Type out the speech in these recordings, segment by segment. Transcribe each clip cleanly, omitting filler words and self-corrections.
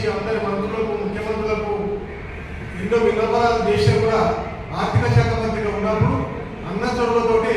చేసి అందరి మంత్రులకు ముఖ్యమంత్రులకు ఎన్నో విన్నపాలు చేసినా కూడా ఆర్థిక శాఖ మంత్రిగా ఉన్నప్పుడు అన్న చొరవతోటే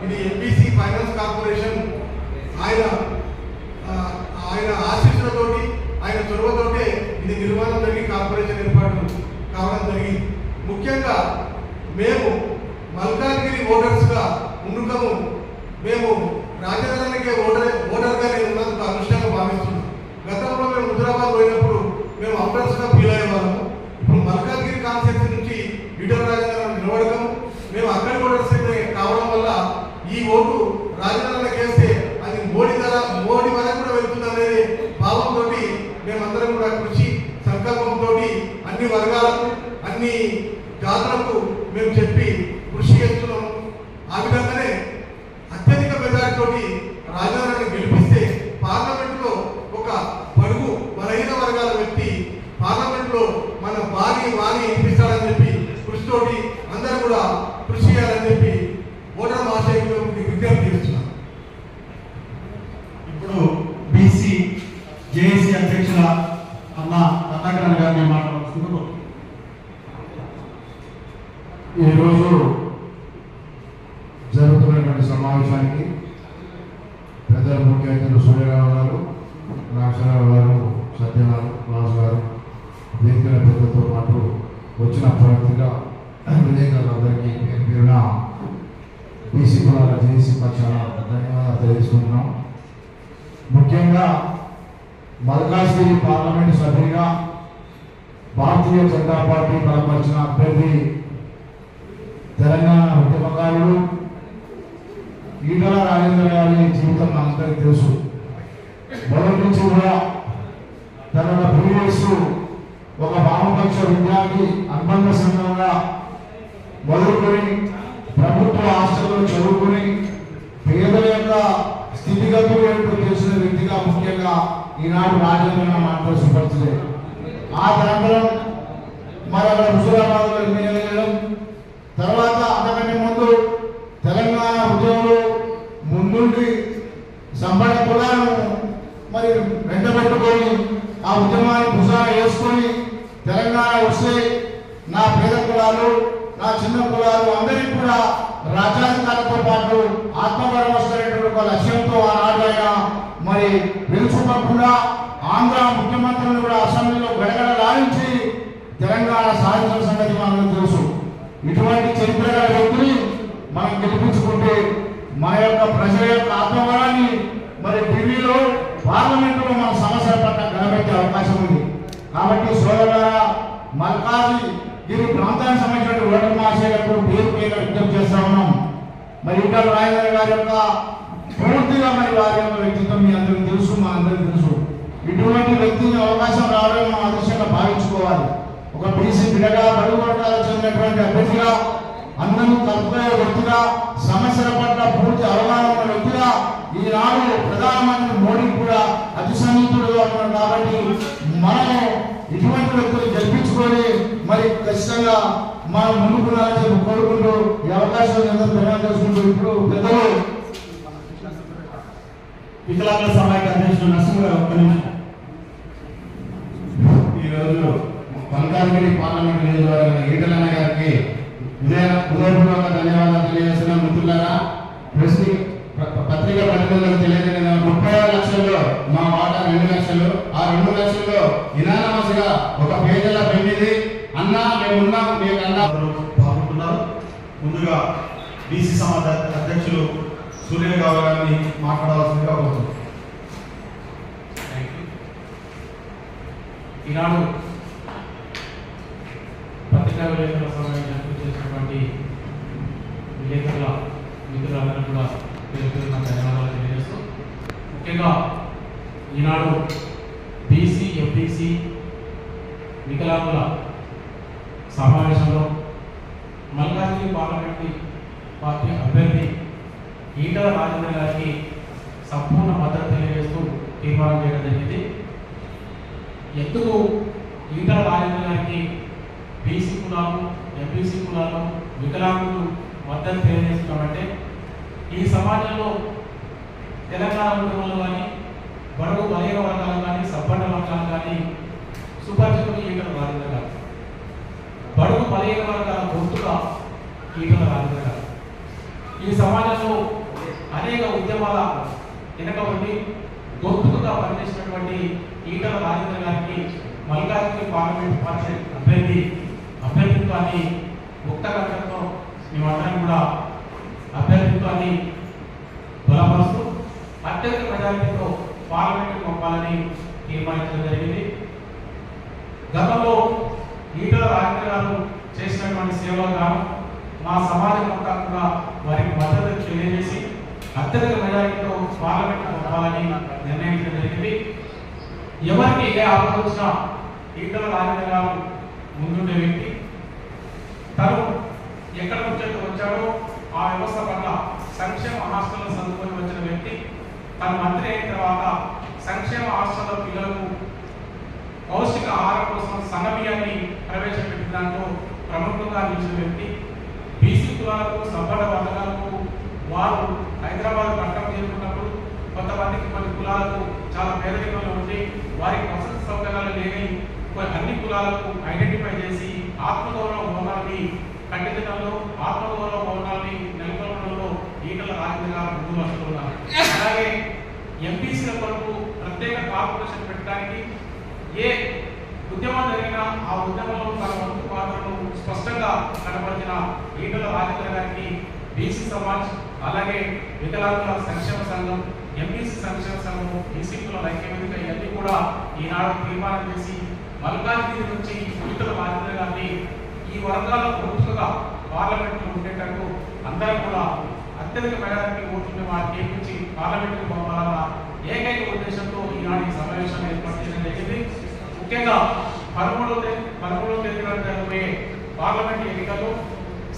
ఇది ఎంపీసీ ఫైనాన్స్ కార్పొరేషన్ ఆయన ఆశీస్సులతోటి ఆయన చొరవతోటే ఇది నిర్మాణం జరిగి కార్పొరేషన్ ఏర్పాటు కావడం జరిగింది. ముఖ్యంగా మేము మల్కాజ్గిరి ఓటర్స్గా ఉన్నకము మేము రాజధానికి ఓటర్గా నేను ఉన్నందుకు అదృష్టంగా భావిస్తున్నాం. గతంలో మేము హుజరాబాద్ పోయినప్పుడు మేము అప్డర్స్గా ఫీల్ అయ్యేవాళ్ళము. ఇప్పుడు మల్కాజ్గిరి కాన్స్టిట్యూన్సీ నుంచి ఈటల రాజేంద్ర నిలబడకము మేము అక్కడి ఓటర్స్ కావడం వల్ల ఈ ఓటు రాజధానికి వేస్తే అది మోడీ వరకు కూడా వెళ్తుంది అనేది భావంతో మేమందరం కూడా కృషి సంకల్పంతో అన్ని వర్గాలకు అన్ని జాతులకు మేము చెప్పి కృషి చేస్తున్నాము. ఆ విధంగానే అత్యధిక మెజారిటీతో రాజధానిని గెలిపిస్తే పార్లమెంటులో ఒక బడుగు బలహీన వర్గాల వ్యక్తి పార్లమెంట్లో మన వాణి వినిపిస్తాడని చెప్పి కృషితోటి అందరూ కూడా కృషి చేయాలని చెప్పి ఓటర్ మహాశయులకు విజ్ఞప్తి చేస్తున్నాం. ఇప్పుడు బీసీ జేఏసీ అధ్యక్షుల అన్న కర్ణాకరణ గారిని మాట్లాడుతున్నారు. ఈరోజు జరుగుతున్నటువంటి సమావేశానికి పెద్దల ముఖ్య అతిథులు సూర్యరావు గారు, రాక్షరావు గారు, సత్యనారాయణ రాజు గారు, వేదికల పెద్దలతో పాటు వచ్చిన ప్రవక్తిగా విలేకరులందరికీ పేరున బీసీ కులాల జేఏసీ పక్షాన ధన్యవాదాలు తెలియజేసుకుంటున్నాం. ముఖ్యంగా మల్కాజ్గిరి పార్లమెంటు సభ్యుడిగా భారతీయ జనతా పార్టీ బలపరిచిన అభ్యర్థి తెలంగాణ ఉద్యమకారుడు ఈటల రాజేంద్ర గారి జీవితం మనందరికీ తెలుసు. మొదటి నుంచి కూడా తన ప్రీవియస్ ఒక వామపక్ష విద్యార్థి అనుబంధ సంఘంగా మొదలుకొని ప్రభుత్వ హాస్టల్లో చదువుకొని పేదల యొక్క స్థితిగతులు ఏంటో తెలిసిన వ్యక్తిగా ముఖ్యంగా ఈనాడు రాజేంద్ర మాట్లాడుతుంది. ఆ తరంతరం మరి అక్కడ హుజూరాబాద్లో ఎమ్మెల్యేయడం, తర్వాత అంతకంటే ముందు తెలంగాణ ఉద్యమంలో ముందుండి సంపన్న కులాలను మరి వెంటబెట్టుకొని ఆ ఉద్యమాన్ని భుజాన వేసుకొని తెలంగాణ వస్తే నా పేద కులాలు నా చిన్న కులాలు అందరికీ కూడా రాజ్యాధికారులతో పాటు ఆత్మగౌరవమైనటువంటి ఒక లక్ష్యంతో ఆనాడు ఆయన మరి వెలుచుకోకుండా ఆంధ్ర ముఖ్యమంత్రులను కూడా అసెంబ్లీలో గడగడలాడించి తెలంగాణ సాధించిన సంగతి మనకు తెలుసు. ఇటువంటి చరిత్ర గల వ్యక్తిని మనం గెలిపించుకుంటే మన యొక్క ప్రజల యొక్క ఆత్మబలాన్ని మరి ఢిల్లీలో పార్లమెంటులో మన సమస్యల పట్ల గడబెట్టే అవకాశం ఉంది. కాబట్టి సోదరులారా, మల్కాజ్గిరి ప్రాంతానికి సంబంధించిన ఓటర్ మహాశయులకు పేరు విజ్ఞప్తి చేస్తా ఉన్నాం. మరి ఈటల రాజేంద్ర గారి యొక్క పూర్తిగా మరి వారి యొక్క వ్యక్తిత్వం మీ అందరికీ తెలుసు, మా అందరికీ తెలుసు. ఇటువంటి వ్యక్తిని అవకాశం రావడం మనం అదృష్టంగా భావించుకోవాలి. ఒక బీసీ బిడ్డగా బడుగు వర్గాలకు చెందినటువంటి అభ్యర్థిగా అందరూ కలుపుకునే వ్యక్తిగా సమస్యల పట్ల పూర్తి అవగాహన ఉన్న వ్యక్తిగా ఈనాడు ప్రధానమంత్రి మోడీ కూడా అతి సన్నిహితుడుగా ఉన్నారు. కాబట్టి మనం ఇటువంటి వ్యక్తులు గెలిపించుకొని మరి ఖచ్చితంగా మనం ముందుకున్నారని చెప్పి కోరుకుంటూ ఈ అవకాశాన్ని అందరూ ప్రయాణం చేసుకుంటూ ఇప్పుడు పెద్దలు వికలాంగుల సమాఖ్య అధ్యక్షుడు నరసింహ గారు ఒక్క నిమిషం. ఈరోజు మల్కాజ్గిరి పార్లమెంట్ నియోజకవర్గ ఈటలన్న గారికి హృదయపూర్వక ధన్యవాదాలు తెలియజేస్తున్నాం. మిత్రులారా, పత్రికా ప్రతినిధులకు తెలియజేసిన 30 లక్షల్లో మా వాటా 2 లక్షలు. ఆ 2 లక్షల్లో ఇనానమస్ గా ఒక పేదల పెళ్లిది అన్న మేమున్నాం మీకన్నా బాగుంటున్నారు. ముందుగా బీసీ సమాజ అధ్యక్షులు సూర్యరావు గారిని మాట్లాడవలసిందిగా కోరుతున్నాను. ఈనాడు పత్రికా విలేకరుల సమావేశానికి చేసినటువంటి విలేకరుల మిత్రులందరూ కూడా పేరు పేరున ధన్యవాదాలు తెలియజేస్తూ, ముఖ్యంగా ఈనాడు బీసీ ఎంపీసీ వికలాంగుల సమావేశంలో మల్కాజ్గిరి పార్లమెంటరీ పార్టీ అభ్యర్థి ఈటల రాజేంద్ర గారికి సంపూర్ణ మద్దతు తెలియజేస్తూ తీర్మానం చేయడం జరిగింది. ఎందుకు ఈటల రాజేంద్ర గారికి బీసీ కులాలు, ఎంపీసీ కులాలు, వికలాంగులు మద్దతు తెలియజేస్తున్నామంటే ఈ సమాజంలో తెలంగాణ ఉద్యమంలో కానీ బడుగు బలహీన వర్గాలు కానీ సంపన్న వర్గాలు కానీ ఈటల రాజేంద్ర గారు. ఈ సమాజంలో అనేక ఉద్యమాల వెనక ఉండి గొంతుకుగా పనిచేసినటువంటి ఈటల రాజేంద్ర గారికి మల్కాజ్గిరి పార్లమెంట్ పార్టీ అభ్యర్థిత్వాన్ని ముక్తకంఠంతో మేమందరం కూడా అభ్యర్థిత్వాన్ని బలపరుస్తూ అత్యధిక మెజారిటీతో పార్లమెంట్కి పంపాలని తీర్మానించడం జరిగింది. గతంలో ఈటల రాజేంద్ర గారు చేసినటువంటి సేవలు గాను మా సమాజం అంతా కూడా వారికి మద్దతు తెలియజేసి అత్యధిక మెజారిటీతో పార్లమెంట్ పంపాలని నిర్ణయించడం జరిగింది. ఎవరికి ఏ ఆపద వచ్చినా ఈటల రాజేంద్ర గారు ముందుండే వ్యక్తి. తను ఎక్కడ నుంచి వచ్చాడో ఆ వ్యవస్థ పట్ల సంక్షేమ హాస్టల్లో చదువుకొని వచ్చిన వ్యక్తి. తను మంత్రి అయిన తర్వాత సంక్షేమ హాస్టల్లో పిల్లలకు పౌష్టిక ఆహారం కోసం సన్నబియ్యాన్ని ప్రవేశపెట్టిన దాంట్లో ప్రముఖంగా నిలిచిన వ్యక్తి. బీసీ కులాలకు సబ్బడ వర్గాలకు వారు హైదరాబాద్ పట్టణం చేరుకున్నప్పుడు కొంతమందికి కొన్ని కులాలకు చాలా పేదరికంలో ఉండి వారికి వసతి సౌకర్యాలు లేని అన్ని కులాలకు ఐడెంటిఫై చేసి ఆత్మగౌరవ భవనాన్ని కట్టించడంలో ఆత్మగౌరవ భవనాన్ని నెలకొల్పడంలో ఈటల రాజేంద్ర గారు ముందు వస్తున్నారు. అలాగే ఎంపీసీల కొరకు ప్రత్యేక కార్పొరేషన్ పెట్టడానికి ఏ ఉద్యమం జరిగినా ఆ ఉద్యమంలో తన వంతు పాత్రను స్పష్టంగా కనబరిచిన ఈటల రాజేంద్ర గారికి బీసీ సమాజ్, అలాగే వికలాంగుల సంక్షేమ సంఘం, ఎంపీసీ సంక్షేమ సంఘం, బీసీ కుల ఐక్యవేదిక ఇవన్నీ కూడా ఈనాడు తీర్మానం చేసి మల్కాజ్గిరి నుంచి ఈటల రాజేంద్ర గారిని ఈ వర్గాల ప్రభుత్వగా పార్లమెంట్లో ఉండేటట్టు అందరూ కూడా అత్యధిక మెజారిటీ ఓట్లను వారికి ఏర్పించి పార్లమెంట్కి పంపాలన్న ఏకైక ఉద్దేశంతో ఈనాడు ఈ సమావేశాన్ని ఏర్పాటు చేయడం జరిగింది. ముఖ్యంగా 13వ తేదీన జరగబోయే పార్లమెంట్ ఎన్నికల్లో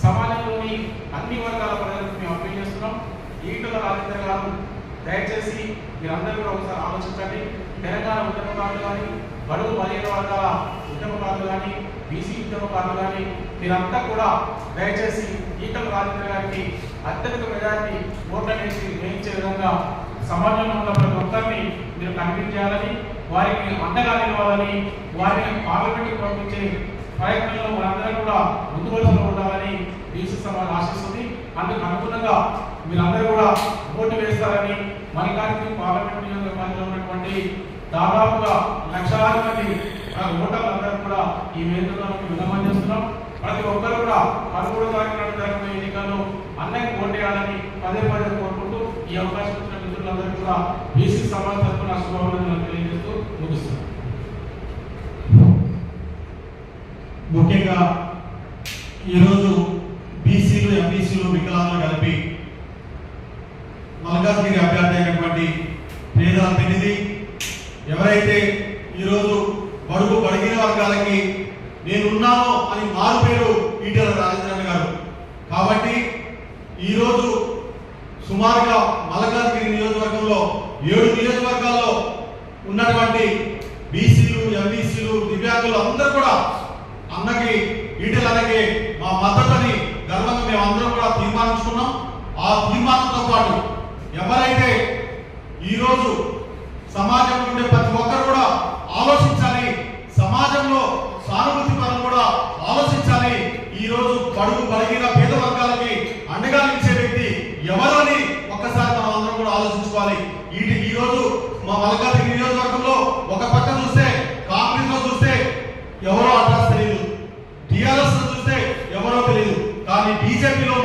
సమాజంలోని అన్ని వర్గాల ప్రజలకు మేము అప్పీల్ చేస్తున్నాం. ఈటల రాజేంద్ర గారు దయచేసి మీరందరూ కూడా ఒకసారి ఆలోచించండి. తెలంగాణ ఉద్యమకారులు కానీ, బడుగు బలహీన వర్గాల ఉద్యమకారులు కానీ, బీసీ ఉద్యమకారులు కానీ మీరంతా కూడా దయచేసి ఈటల రాజేంద్ర గారికి అత్యధిక మెజారిటీ ఓట్లనేసి వేయించే విధంగా సమాజంలో ఉన్న ప్రతి ఒక్కరిని మీరు కన్విన్స్ చేయాలని, వారికి అండగా నిలవాలని, వారిని పార్లమెంట్కి పంపించే ప్రయత్నంలో మనందరం కూడా ముందు వరుసలో ఉండాలని బీసీ సమాజ్ ఆశిస్తుంది. అందుకు అనుగుణంగా మీరందరూ కూడా ఓటు వేస్తారని మల్కాజ్గిరి పార్లమెంట్ నియోజకవర్గంలో ఉన్నటువంటి దాదాపుగా లక్షలాది మంది ఓటర్లందరూ కూడా ఈ వేదికలో విన్నపం చేస్తున్నాం. ప్రతి ఒక్కరు కూడా 13వ తారీఖున జరగబోయే ఎన్నికల్లో అన్నకి ఓటేయాలని పదే కోరుకుంటూ ఈ అవకాశం ఇచ్చిన మిత్రులందరూ కూడా బీసీ సమాజ్ తరఫున శుభాభినందనలు తెలియజేస్తూ ముగిస్తున్నాం. ముఖ్యంగా ఈరోజు బీసీలు, ఎంబీసీలు, వికలాంగులు కలిపి మల్కాజ్గిరి అభ్యర్థి అయినటువంటి పేదల పెన్నిది ఎవరైతే ఈరోజు బడుగు బడిగిన వర్గాలకి నేనున్నాను అని మారు పేరు ఈటల రాజేంద్ర గారు. కాబట్టి ఈరోజు సుమారుగా మల్కాజ్గిరి నియోజకవర్గంలో 7 నియోజకవర్గాల్లో ఉన్నటువంటి బీసీలు, ఎంబీసీలు, దివ్యాంగులు అందరూ కూడా అన్నకి ఈటల అన్నకి మా మద్దతుని గర్వంగా మేము అందరం కూడా తీర్మానించుకున్నాం. ఆ తీర్మానంతో పాటు ఎవరైతే ఈరోజు సమాజంలో ఉండే ప్రతి ఒక్కరు కూడా ఆలోచించాలి, సమాజంలో సానుభూతి పరం కూడా ఆలోచించాలి. ఈరోజు బడుగు బలహీన పేద వర్గాలకి అండగా నిలిచే వ్యక్తి ఎవరు అని ఒక్కసారి మనం అందరం కూడా ఆలోచించుకోవాలి. ఈరోజు మా మల్కాజ్గిరి నియోజకవర్గంలో ఒక పక్క చూస్తే కాంగ్రెస్ లో చూస్తే ఎవరో అడ్రస్ తెలియదు, టిఆర్ఎస్ లో చూస్తే ఎవరో తెలియదు, కానీ బీజేపీలో